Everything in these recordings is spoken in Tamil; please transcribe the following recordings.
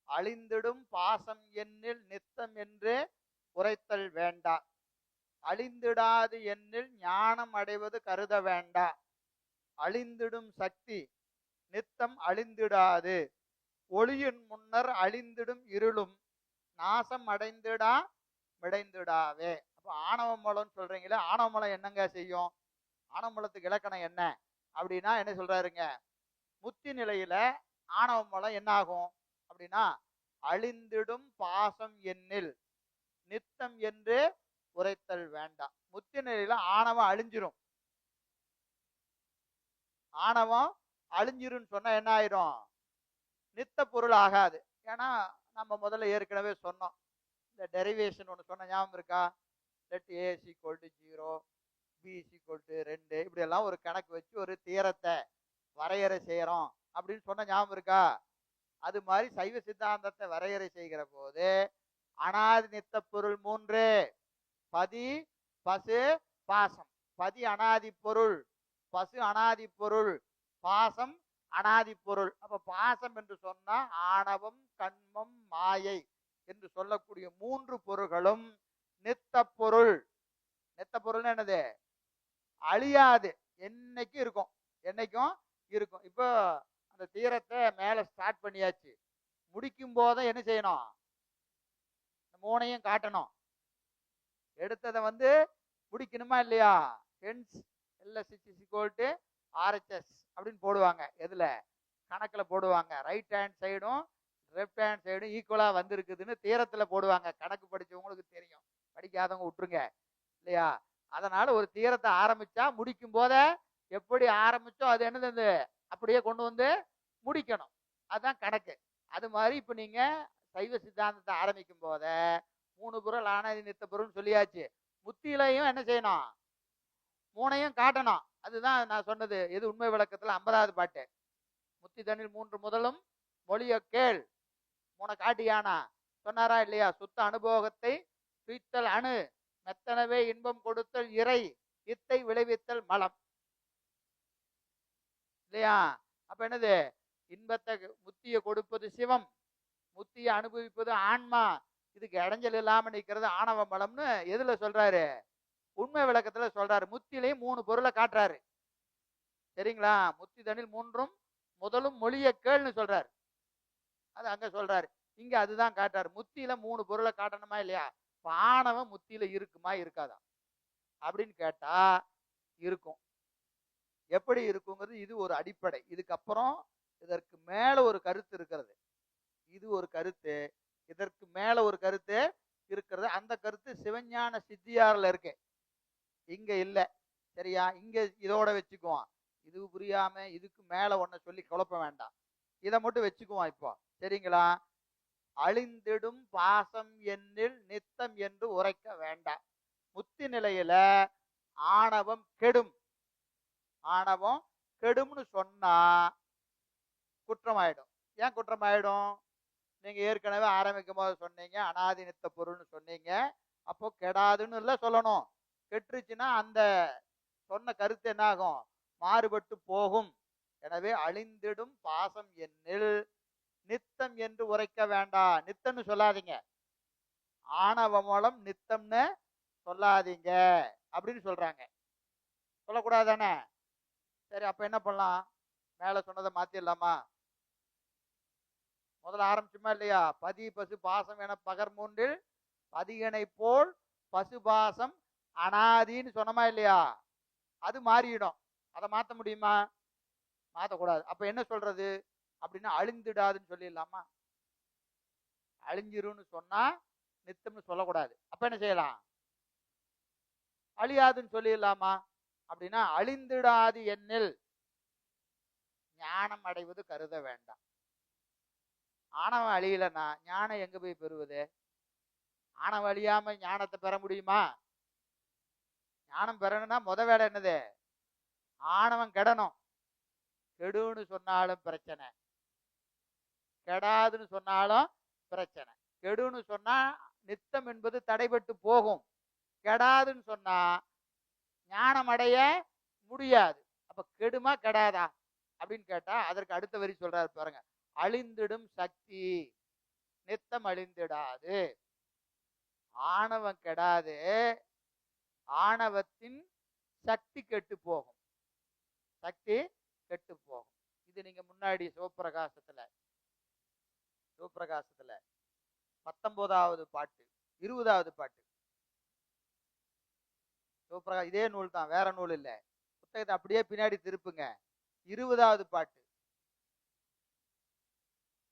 அழிந்திடும் பாசம் எண்ணில் நித்தம் என்று உரைத்தல் வேண்டா. அழிந்திடாது எண்ணில் ஞானம் அடைவது கருத வேண்டா. அழிந்திடும் சக்தி நித்தம் அழிந்திடாது. ஒளியின் முன்னர் அழிந்திடும் இருளும் நாசம் அடைந்திடா விடைந்திடாவே. அப்ப ஆணவ மூலம் சொல்றீங்களே, ஆணவ மூலம் என்னங்க செய்யும்? ஆணவ மூலத்துக்கு இலக்கணம் என்ன அப்படின்னா என்ன சொல்றாருங்க? முத்தி நிலையில ஆணவ மூலம் என்ன ஆகும் அப்படின்னா, அழிந்திடும் பாசம் எண்ணில் நித்தம் என்று உரைத்தல் வேண்டாம். முத்தி நிலையில ஆணவம் அழிஞ்சிரும். ஆணவம் அழிஞ்சிரும் சொன்னா என்ன ஆயிரும்? நித்த பொருள் ஆகாது. ஏன்னா நம்ம முதல்ல ஏற்கனவே சொன்னோம், இந்த டெரிவேஷன் ஒன்று சொன்ன ஞாபகம் இருக்கா? Let A is equal to 0, B is equal to 2, இப்படி எல்லாம் ஒரு கணக்கு வச்சு ஒரு தீரத்தை வரையறை செய்யறோம் அப்படின்னு சொன்ன ஞாபகம் இருக்கா? அது மாதிரி சைவ சித்தாந்தத்தை வரையறை செய்கிற போது அனாதி நித்த பொருள் 3: பதி, பசு, பாசம். பதி அனாதி பொருள், பசு அனாதி பொருள், பாசம் அனாதி பொருள். அப்ப பாசம் என்று சொன்னா ஆணவம், கண்மம், மாயை என்று சொல்லக்கூடிய 3 பொருள்களும் நித்த பொருள். நித்த பொருள் என்னது? அழியாது, என்னைக்கும் இருக்கும், என்னைக்கும் இருக்கும். இப்போ அந்த தீரத்தை மேல ஸ்டார்ட் பண்ணியாச்சு. முடிக்கும் போத என்ன செய்யணும்? மூணையும் காட்டணும். எடுத்ததை முடிக்கணுமா இல்லையா? ஹென்ஸ் எல்எஸ் = ஆர்ஹெச்எஸ் அப்படின்னு போடுவாங்க. எதுல? கணக்குல போடுவாங்க. ரைட் ஹேண்ட் சைடும் லெஃப்ட் ஹேண்ட் சைடும் ஈக்குவலா வந்திருக்குதுன்னு தீரத்துல போடுவாங்க. கணக்கு படிச்சவங்களுக்கு தெரியும், படிக்காதவங்க விட்டுருங்க இல்லையா? அதனால ஒரு தீரத்தை ஆரம்பிச்சா முடிக்கும் போத எப்படி ஆரம்பிச்சோ அது என்னது அப்படியே கொண்டு முடிக்கணும். அதுதான் கணக்கு. அது மாதிரி இப்ப நீங்க சைவ சித்தாந்தத்தை ஆரம்பிக்கும் போத 3 பொருள் ஆனாதி நித்த பொருள் சொல்லியாச்சு. முத்தியிலையும் என்ன செய்யணும்? 3ஐயும் காட்டணும். அதுதான் நான் சொன்னது. எது உண்மை விளக்கத்துல 50வது பாட்டு. முத்தி தண்ணில் 3 முதலும் மொழிய கேள் 3 காட்டியானா சொன்னாரா இல்லையா? சுத்த அனுபோகத்தை துய்த்தல் அணு, மெத்தனவே இன்பம் கொடுத்தல் இறை, இத்தை விளைவித்தல் மலம் இல்லையா? அப்ப என்னது? இன்பத்தை முத்திய கொடுப்பது சிவம், முத்திய அனுபவிப்பது ஆன்மா. இதுக்கு இடைஞ்சல் இல்லாம நிற்கிறது ஆணவ மலம்னு எதுல சொல்றாரு? உண்மை விளக்கத்துல சொல்றாரு. முத்திலையும் 3 பொருளை காட்டுறாரு. சரிங்களா? முத்தி தனில் 3 முதலும் மொழிய கேள்னு சொல்றாரு. அது அங்க சொல்றாரு. இங்க அதுதான் காட்டுறாரு. முத்தியில 3 பொருளை காட்டணுமா இல்லையா? ஆணவம் முத்தியில இருக்குமா இருக்காதா அப்படின்னு கேட்டா இருக்கும். எப்படி இருக்குங்கிறது இது ஒரு அடிப்படை. இதுக்கப்புறம் இதற்கு மேல ஒரு கருத்து இருக்கிறது. இது ஒரு கருத்து, இதற்கு மேல ஒரு கருத்து இருக்கிறது. அந்த கருத்து சிவஞான சித்தியார்ல இருக்கு, இங்க இல்ல. சரியா? இங்க இதோட வச்சுக்குவோம். இது புரியாம இதுக்கு மேல ஒன்ன சொல்லி குழப்ப வேண்டாம். இதை மட்டும் வச்சுக்குவோம் இப்போ. சரிங்களா? அழிந்திடும் பாசம் எண்ணில் நித்தம் என்று உரைக்க வேண்டாம். முத்தி நிலையில ஆணவம் கெடும். ஆணவம் கெடும்னு சொன்னா குற்றமாயிடும். ஏன் குற்றமாயிடும்? நீங்க ஏற்கனவே ஆரம்பிக்கும் போது சொன்னீங்க அனாதி நித்த பொருள்னு சொன்னீங்க. அப்போ கெடாதுன்னு இல்ல சொல்லணும். கெட்டுருச்சுன்னா அந்த சொன்ன கருத்து என்ன ஆகும்? மாறுபட்டு போகும். எனவே அழிந்திடும் பாசம் எண்ணில் நித்தம் என்று உரைக்க வேண்டாம். நித்தம்னு சொல்லாதீங்க. ஆணவ மூலம் நித்தம்னு சொல்லாதீங்க அப்படின்னு சொல்றாங்க. சொல்லக்கூடாதானே? சரி, அப்ப என்ன பண்ணலாம்? மேல சொன்னதை மாத்திடலாமா? முதல்ல ஆரம்பிச்சுமா இல்லையா? பதி பசு பாசம் என பகர் 3 பதிகனை போல் பசுபாசம் அனாதின்னு சொன்னமா இல்லையா? அது மாறிடும். அதை மாத்த முடியுமா? மாத்தக்கூடாது. அப்ப என்ன சொல்றது அப்படின்னா அழிந்துடாதுன்னு சொல்லிடலாமா? அழிஞ்சிரும்னு சொன்னா நித்தம்னு சொல்லக்கூடாது. அப்ப என்ன செய்யலாம்? அழியாதுன்னு சொல்லிடலாமா? அப்படின்னா அழிந்துடாது எண்ணில் ஞானம் அடைவது கருத வேண்டாம். ஆணவம் அழியலன்னா ஞானம் எங்க போய் பெறுவது? ஆணவம் அழியாம ஞானத்தை பெற முடியுமா? ஞானம் பெறணும்னா முத வேலை என்னது? ஆணவம் கெடணும். கெடுன்னு சொன்னாலும் பிரச்சனை, கெடாதுன்னு சொன்னாலும் பிரச்சனை. கெடுன்னு சொன்னா நித்தம் என்பது தடைபட்டு போகும். கெடாதுன்னு சொன்னா ஞானம் அடைய முடியாது. அப்ப கெடுமா கெடாதா அப்படின்னு கேட்டா அதற்கு அடுத்த வரி சொல்றாரு பாருங்க. அழிந்திடும் சக்தி. நித்தம் அழிந்திடாது. ஆணவம் கெடாது, ஆணவத்தின் சக்தி கெட்டு போகும். சக்தி கெட்டு போகும். இது நீங்க முன்னாடி சிவப்பிரகாசத்துல 19வது பாட்டு 20வது பாட்டு சிவப்பிரகாசம், இதே நூல் தான், வேற நூல் இல்ல. புத்தகத்தை அப்படியே பின்னாடி திருப்புங்க. 20வது பாட்டு.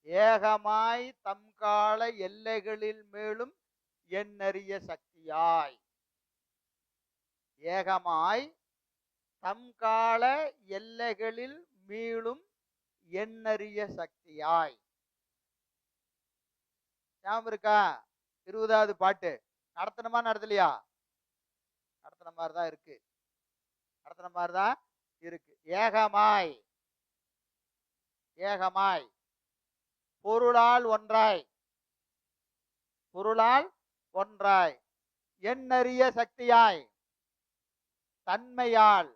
ஏகமாய் தம்கால எல்லைகளில் மேலும் எண்ணறிய சக்தியாய். ஏகமாய் தம்கால எல்லைகளில் மீளும் எண்ணறிய சக்தியாய். ஞாபகம் இருக்கா? 20வது பாட்டு நடத்தணுமா நடத்தலையா? நடத்தின மாதிரி தான் இருக்கு. நடத்தின மாதிரி தான் இருக்கு. ஏகமாய், ஏகமாய் பொருளால் ஒன்றாய், பொருளால் ஒன்றாய் எண்ணறிய சக்தியாய், தன்மையால்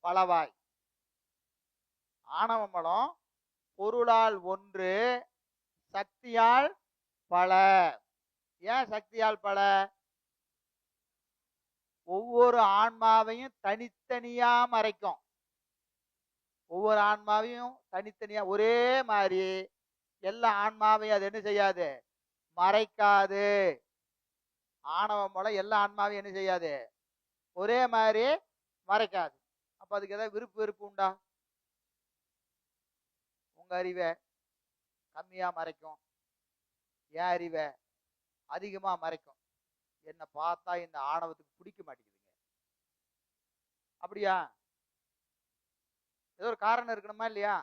பலவாய். ஆணவமலம் பொருளால் ஒன்று, சக்தியால் பல. ஏன் சக்தியால் பல? ஒவ்வொரு ஆன்மாவையும் தனித்தனியா மறைக்கும். ஒவ்வொரு ஆன்மாவையும் தனித்தனியா, ஒரே மாதிரி எல்லா ஆன்மாவையும் அது என்ன செய்யாது? மறைக்காது. ஆணவம் மூலம் எல்லா ஆன்மாவையும் என்ன செய்யாது? ஒரே மாதிரி மறைக்காது. அப்ப அதுக்கு ஏதாவது விருப்பு வெறுப்பு உண்டா? உங்க அறிவை கம்மியா மறைக்கும், என் அறிவை அதிகமா மறைக்கும். என்ன பார்த்தா இந்த ஆணவத்துக்கு பிடிக்க மாட்டேங்குதுங்க. அப்படியா? ஏதோ ஒரு காரணம் இருக்கணுமா இல்லையா?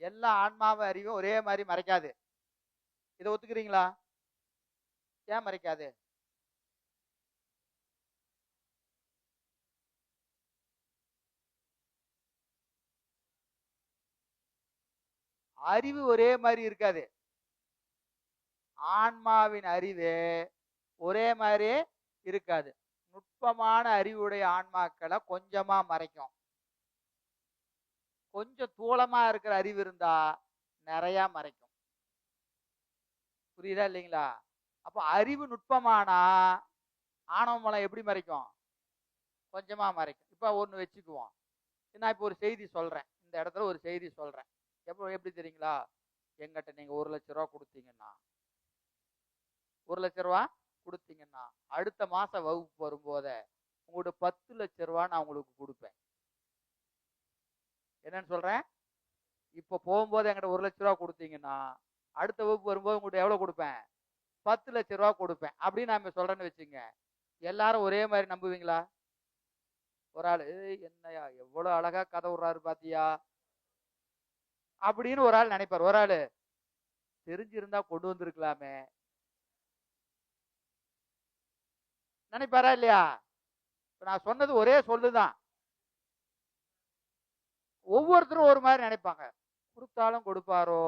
எல்லா ஆன்மாவை அறிவும் ஒரே மாதிரி மறைக்காது. இதை ஒத்துக்கிறீங்களா? ஏன் மறைக்காது? அறிவு ஒரே மாதிரி இருக்காது. ஆன்மாவின் அறிவு ஒரே மாதிரி இருக்காது. நுட்பமான அறிவுடைய ஆன்மாக்களை கொஞ்சமா மறைக்கும். கொஞ்சம் தூளமா இருக்கிற அறிவு இருந்தா நிறைய மறைக்கும். புரியுதா இல்லைங்களா? அப்ப அறிவு நுட்பமானா ஆணவ மலம் எப்படி மறைக்கும்? கொஞ்சமா மறைக்கும். இப்ப ஒண்ணு வச்சுக்குவோம். நான் இப்ப ஒரு செய்தி சொல்றேன், இந்த இடத்துல ஒரு செய்தி சொல்றேன். எப்படி தெரியுங்களா? எங்கிட்ட நீங்க 1,00,000 ரூபா கொடுத்தீங்கன்னா, 1,00,000 ரூபா கொடுத்தீங்கன்னா அடுத்த மாசம் வகுப்பு வரும்போத உங்களோட 10,00,000 ரூபா நான் உங்களுக்கு கொடுப்பேன். என்னன்னு சொல்றேன்? இப்ப போகும்போது என்கிட்ட 1,00,000 ரூபா கொடுத்தீங்கன்னா அடுத்த வகுப்பு வரும்போது உங்கள்கிட்ட எவ்வளவு கொடுப்பேன்? 10,00,000 ரூபா கொடுப்பேன் அப்படின்னு நான் சொல்றேன்னு வச்சுங்க. எல்லாரும் ஒரே மாதிரி நம்புவீங்களா? ஒரு ஆள், என்னையா எவ்வளவு அழகா கதை விடுறாரு பாத்தியா அப்படின்னு ஒரு ஆள் நினைப்பார். ஒரு ஆளு, தெரிஞ்சிருந்தா கொண்டு வந்திருக்கலாமே நினைப்பாரா இல்லையா? நான் சொன்னது ஒரே சொல்லுதான். ஒவ்வொருத்தரும் ஒரு மாதிரி நினைப்பாங்க. கொடுத்தாலும் கொடுப்பாரோ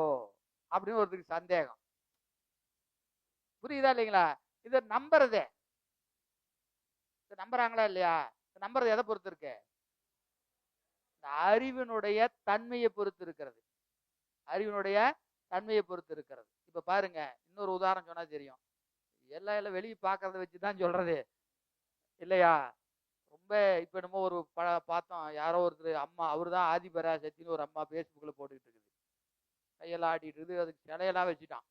அப்படின்னு ஒருத்தருக்கு சந்தேகம். புரியுதா இல்லைங்களா? இதை நம்புறதே, நம்புறாங்களா இல்லையா? நம்புறது எதை பொறுத்து இருக்கு? இந்த அறிவினுடைய தன்மையை பொறுத்து இருக்கிறது. அறிவினுடைய தன்மையை பொறுத்து இருக்கிறது. இப்ப பாருங்க, இன்னொரு உதாரணம் சொன்னா தெரியும். எல்லாம் வெளியே பார்க்கறத வச்சுதான் சொல்றது இல்லையா? ரொம்ப இப்ப என்னமோ ஒரு பார்த்தோம், யாரோ ஒருத்தர் அம்மா, அவரு தான் ஆதிபராசக்தின்னு ஒரு அம்மா பேஸ்புக்ல போட்டுக்கிட்டு இருக்குது. கையெல்லாம் ஆட்டிட்டு இருக்குது. அதுக்கு சிலையெல்லாம் வச்சுட்டான்.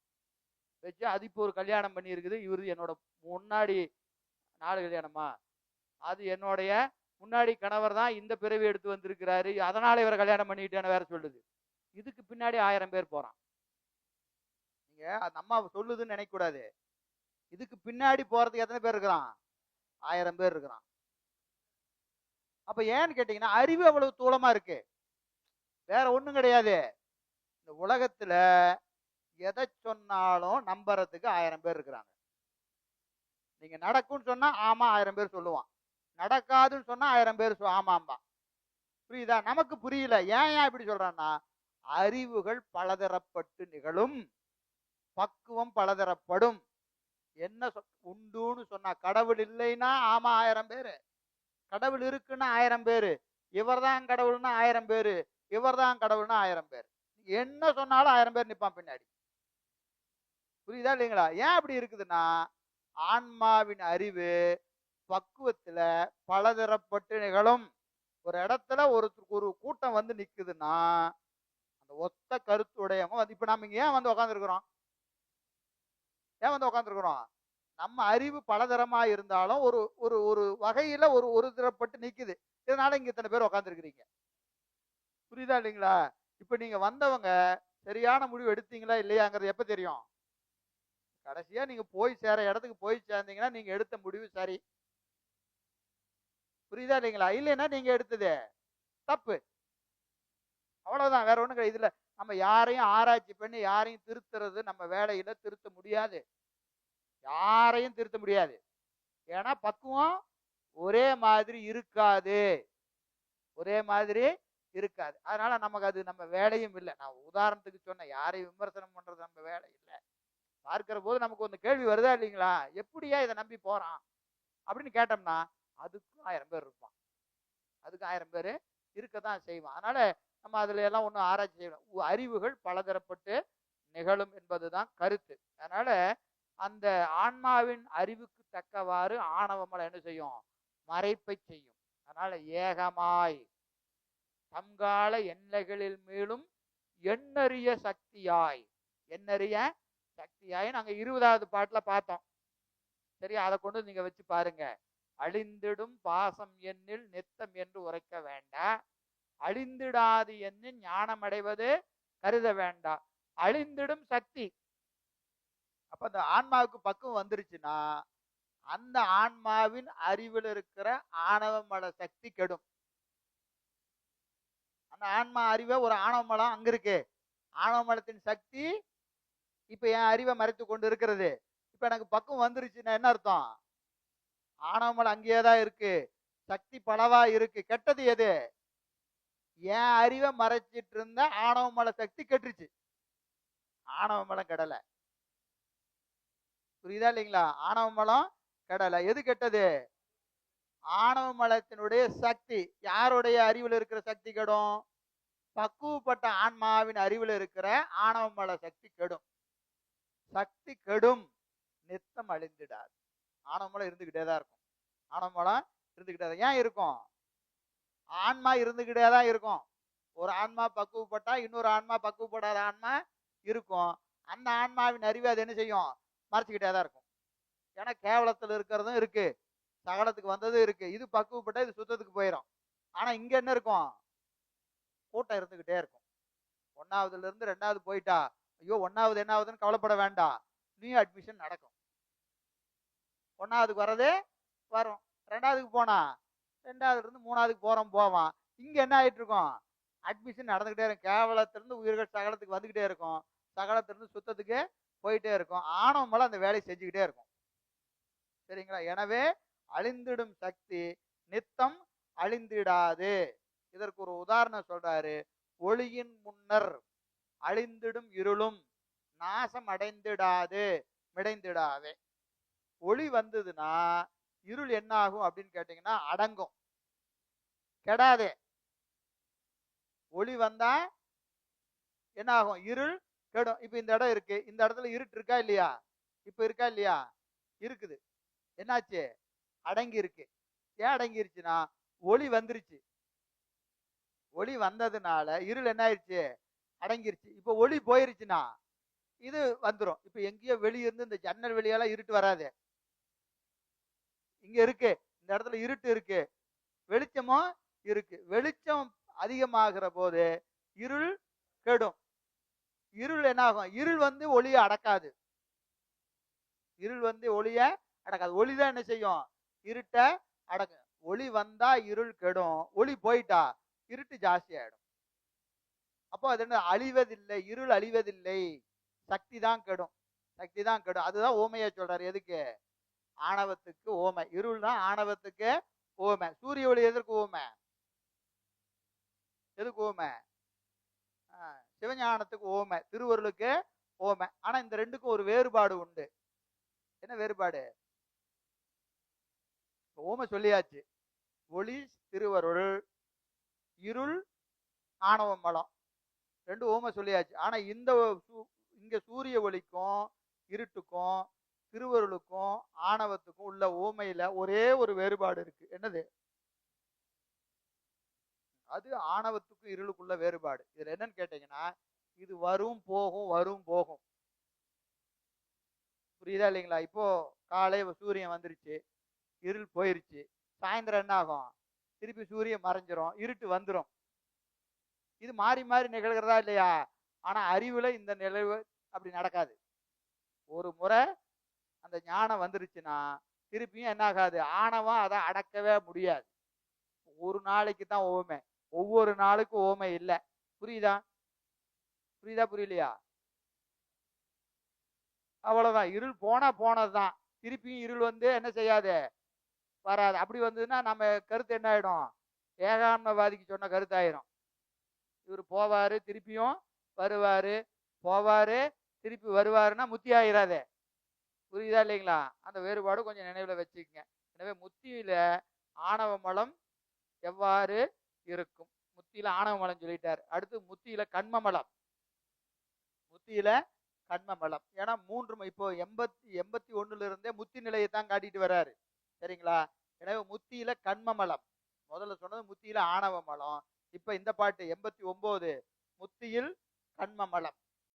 வச்சு அது இப்போ ஒரு கல்யாணம் பண்ணி இருக்குது. இவரு என்னோட முன்னாடி 4 கல்யாணமா, அது என்னுடைய முன்னாடி கணவர் தான் இந்த பிறவி எடுத்து வந்திருக்கிறாரு, அதனால இவரை கல்யாணம் பண்ணிக்கிட்டேன்னு வேற சொல்லுது. இதுக்கு பின்னாடி 1000 பேர் போறான். நீங்க அந்த அம்மா சொல்லுதுன்னு நினைக்க கூடாது. இதுக்கு பின்னாடி போறதுக்கு எத்தனை பேர் இருக்கிறான்? 1000 பேர் இருக்கிறான். அப்ப ஏன்னு கேட்டீங்கன்னா, அறிவு அவ்வளவு தூளமா இருக்கு. வேற ஒண்ணும் கிடையாது. இந்த உலகத்துல எதை சொன்னாலும் நம்புறதுக்கு 1000 பேர் இருக்கிறாங்க. நீங்க நடக்கும்னு சொன்னா ஆமா 1000 பேர் சொல்லுவான். நடக்காதுன்னு சொன்னா 1000 பேர் ஆமாம்பா. புரியுதா? நமக்கு புரியல. ஏன் இப்படி சொல்றான்னா, அறிவுகள் பலதரப்பட்டு நிகழும், பக்குவம் பலதரப்படும். என்ன உண்டுன்னு சொன்னா, கடவுள் இல்லைன்னா ஆமா 1000 பேரு, கடவுள் இருக்குன்னா 1000 பேரு, இவர் தான் கடவுள்னா 1000 பேரு, இவர் தான் கடவுள்னா 1000 பேர். என்ன சொன்னாலும் 1000 பேர் நிப்பான் பின்னாடி. புரியுதா இல்லைங்களா? ஏன் அப்படி இருக்குதுன்னா, ஆன்மாவின் அறிவு பக்குவத்துல பலதரப்பட்டு நிகழும். ஒரு இடத்துல ஒரு கூட்டம் வந்து நிக்குதுன்னா, அந்த ஒத்த கருத்துடையவங்க வந்து இப்ப நம்ம இங்க ஏன் வந்து உட்கார்ந்துருக்கிறோம்? ஏன் வந்து உட்கார்ந்துருக்கிறோம்? நம்ம அறிவு பலதரமா இருந்தாலும் ஒரு ஒரு ஒரு வகையில ஒரு தரப்பட்டு நிக்குது. இதனால இங்க இத்தனை பேர் உட்கார்ந்துருக்கிறீங்க. புரியுதா இல்லைங்களா? இப்ப நீங்க வந்தவங்க சரியான முடிவு எடுத்தீங்களா இல்லையாங்கிறது எப்ப தெரியும்? கடைசியா நீங்க போய் சேர இடத்துக்கு போய் சேர்ந்தீங்கன்னா, நீங்க எடுத்த முடிவு சரி. புரியுதா இல்லைங்களா? இல்லைன்னா நீங்க எடுத்தது தப்பு. அவ்வளவுதான். வேற ஒண்ணும் கிடையாது. இதுல நம்ம யாரையும் ஆராய்ச்சி பண்ணி யாரையும் திருத்துறது நம்ம வேலையில திருத்த முடியாது. யாரையும் திருத்த முடியாது. ஏன்னா பக்குவம் ஒரே மாதிரி இருக்காது. ஒரே மாதிரி இருக்காது. அதனால நமக்கு அது நம்ம வேலையும் இல்ல. நான் உதாரணத்துக்கு சொன்னேன். யாரையும் விமர்சனம் பண்றது நம்ம வேலை இல்ல. பார்க்கிற போது நமக்கு ஒரு கேள்வி வருதா இல்லைங்களா? எப்படியா இதை நம்பி போறான்? அப்படின்னு கேட்டோம்னா, அதுக்கும் 1000 பேர் இருப்பான். அதுக்கு 1000 பேர் இருக்கத்தான் செய்வான். அதனால நம்ம அதுல எல்லாம் ஒன்றும் ஆராய்ச்சி செய்யணும். அறிவுகள் பலதரப்பட்டு நிகழும் என்பதுதான் கருத்து. அதனால அந்த ஆன்மாவின் அறிவுக்கு தக்கவாறு ஆணவமலம் என்ன செய்யும்? மறைப்பை செய்யும். அதனால ஏகமாய் தங்கால எல்லைகளில் மேலும் எண்ணறிய சக்தியாய், எண்ணறிய சக்தியாய் நாங்க 20வது பாட்டுல பார்த்தோம். சரி, அதை கொண்டு நீங்க வச்சு பாருங்க. அழிந்திடும் பாசம் எண்ணில் நித்தம் என்று உரைக்க வேண்டாம். அழிந்திடாது எண்ணில் ஞானம் அடைவது கருத வேண்டாம். அழிந்திடும் சக்தி. அப்ப அந்த ஆன்மாவுக்கு பக்குவம் வந்துருச்சுன்னா, அந்த ஆன்மாவின் அறிவில் இருக்கிற ஆணவ மல சக்தி கெடும். அந்த ஆன்மா அறிவை ஒரு ஆணவ மலம் அங்க இருக்கு. ஆணவ மலத்தின் சக்தி இப்ப என் அறிவை மறைத்து கொண்டு இருக்கிறது. இப்ப எனக்கு பக்குவம் வந்துருச்சுன்னா என்ன அர்த்தம்? ஆணவ மலம் அங்கேயேதான் இருக்கு. சக்தி பலவா இருக்கு. கெட்டது எது? என் அறிவை மறைச்சிட்டு இருந்த ஆணவ மல சக்தி கெட்டுருச்சு. ஆணவ மலம் கெடல. புரியுதா இல்லைங்களா? ஆணவ மலம் கெடல. எது கெட்டது? ஆணவ மலத்தினுடைய சக்தி. யாருடைய அறிவில் இருக்கிற சக்தி கெடும்? பக்குவப்பட்ட ஆன்மாவின் அறிவில் இருக்கிற ஆணவ மல சக்தி கெடும். சக்தி கெடும், நித்தம் அழிந்திடாது. ஆணவ மலம் இருந்துகிட்டே தான் இருக்கும். ஆணவ மலம் இருந்துகிட்டே தான். ஏன் இருக்கும்? ஆன்மா இருந்துகிட்டே தான் இருக்கும். ஒரு ஆன்மா பக்குவப்பட்டா இன்னொரு ஆன்மா பக்குவப்படாத ஆன்மா இருக்கும். அந்த ஆன்மாவின் அறிவு அது என்ன செய்யும்? மறைச்சுக்கிட்டே தான் இருக்கும். ஏன்னா கேவலத்தில் இருக்கிறதும் இருக்கு, சகலத்துக்கு வந்ததும் இருக்கு. இது பக்குவப்பட்டா இது சுத்தத்துக்கு போயிடும். ஆனா இங்க என்ன இருக்கும்? கூட்டம் இருந்துகிட்டே இருக்கும். 1வதுல இருந்து 2வது போயிட்டா, ஐயோ 1வது என்ன ஆகுதுன்னு கவலைப்பட வேண்டாம். நியூ அட்மிஷன் நடக்கும். 1வதுக்கு வர்றது வரும். 2வதுக்கு போனா 2வதுல இருந்து 3வதுக்கு போவான். இங்க என்ன ஆயிட்டு இருக்கும்? அட்மிஷன் நடந்துகிட்டே இருக்கும். கேவலத்திலிருந்து உயிர்கள் சகலத்துக்கு வந்துகிட்டே இருக்கும். சகலத்திலிருந்து சுத்தத்துக்கு போயிட்டே இருக்கும். ஆணவ மலம் அந்த வேலையை செஞ்சுக்கிட்டே இருக்கும். சரிங்களா? எனவே அழிந்திடும் சக்தி நித்தம் அழிந்திடாது. இதற்கு ஒரு உதாரணம் சொல்றாரு. ஒளியின் முன்னர் அழிந்திடும் இருளும் நாசம் அடைந்திடாது மிடைந்திடாதே. ஒளி வந்ததுன்னா இருள் என்ன ஆகும் அப்படின்னு கேட்டீங்கன்னா அடங்கும், கெடாதே. ஒளி வந்தா என்ன ஆகும்? இருள் கெடும். இப்ப இந்த இடம் இருக்கு, இந்த இடத்துல இருட்டு இருக்கா இல்லையா? இப்ப இருக்கா இல்லையா? இருக்குது. என்னாச்சு? அடங்கி இருக்கு. ஏன் அடங்கிருச்சுன்னா ஒளி வந்துருச்சு. ஒளி வந்ததுனால இருள் என்ன ஆயிடுச்சு? அடங்கிருச்சு. இப்ப ஒளி போயிருச்சுன்னா இது வந்துடும். இப்ப எங்கேயோ வெளிய இருந்து இந்த ஜன்னல் வெளியெல்லாம் இருட்டு வராது. இங்க இருக்கு, இந்த இடத்துல இருட்டு இருக்கு, வெளிச்சமும் இருக்கு. வெளிச்சம் அதிகமாகிற போது இருள் கெடும். இருள் என்ன ஆகும்? இருள் வந்து ஒளியை அடக்காது. இருள் வந்து ஒளிய அடக்காது. ஒளிதான் என்ன செய்யும்? இருட்ட அடக்கும். ஒளி வந்தா இருள் கெடும், ஒளி போயிட்டா இருட்டு ஜாஸ்தி ஆயிடும். அப்போ அது என்ன? அழிவதில்லை, இருள் அழிவதில்லை, சக்தி தான் கெடும். சக்தி தான் கெடும். அதுதான் ஓமையா சொல்றாரு. எதுக்கு? ஆணவத்துக்கு ஓமை. இருள் தான் ஆணவத்துக்கு ஓமை. சூரிய ஒளி எதற்கு ஓமை? எதுக்கு ஓமை? சிவஞானத்துக்கு ஓமை, திருவருளுக்கு ஓமை. ஆனா இந்த ரெண்டுக்கும் ஒரு வேறுபாடு உண்டு. என்ன வேறுபாடு? ஓமை சொல்லியாச்சு. ஒளி திருவருள், இருள் ஆணவ மலம், ரெண்டு ஓமை சொல்லியாச்சு. ஆனா இங்க சூரிய ஒளிக்கும் இருட்டுக்கும் திருவருளுக்கும் ஆணவத்துக்கும் உள்ள ஓமையில ஒரே ஒரு வேறுபாடு இருக்கு. என்னது? அது ஆணவத்துக்கும் இருளுக்குள்ள வேறுபாடு. இதுல என்னன்னு கேட்டீங்கன்னா, இது வரும் போகும் வரும் போகும். புரியுதா இல்லைங்களா? இப்போ காலை சூரியன் வந்துருச்சு, இருள் போயிருச்சு. சாயந்தரம் என்ன ஆகும்? திருப்பி சூரியன் மறைஞ்சிரும், இருட்டு வந்துடும். இது மாறி மாறி நிகழ்கிறதா இல்லையா? ஆனா அறிவுல இந்த நிகழ்வு அப்படி நடக்காது. ஒரு முறை அந்த ஞானம் வந்துருச்சுன்னா திருப்பியும் என்ன ஆகாது? ஆணவம் அதை அடக்கவே முடியாது. ஒரு நாளைக்கு தான் ஓமை, ஒவ்வொரு நாளுக்கும் ஓமை இல்லை. புரியுதா? புரியுதா புரியலையா? அவ்வளவுதான். இருள் போனா போனதுதான். திருப்பியும் இருள் வந்து என்ன செய்யாது? வராது. அப்படி வந்ததுன்னா நம்ம கருத்து என்ன ஆயிடும்? ஏகான்மவாதிக்கு சொன்ன கருத்தாயிரும். இவர் போவாரு திருப்பியும் வருவாரு, போவாரு திருப்பி வருவாருன்னா முத்தி ஆயிராதே. புரியுதா இல்லைங்களா? அந்த வேறுபாடு கொஞ்சம் நினைவுல வச்சுக்கங்க. எனவே முத்தியில ஆணவ மலம் எவ்வாறு இருக்கும்? முத்தியில ஆணவ மலம் சொல்லிட்டார். அடுத்து முத்தியில கண்ம மலம். முத்தியில கண்ம மலம். ஏன்னா இப்போ 81 இருந்தே முத்தி நிலையை தான் காட்டிட்டு வர்றாரு. சரிங்களா? எனவே முத்தியில கண்ம மலம். முதல்ல சொன்னது முத்தியில ஆணவ மலம். இப்ப இந்த பாட்டு 89 முத்தியில் கண்ம மலம்.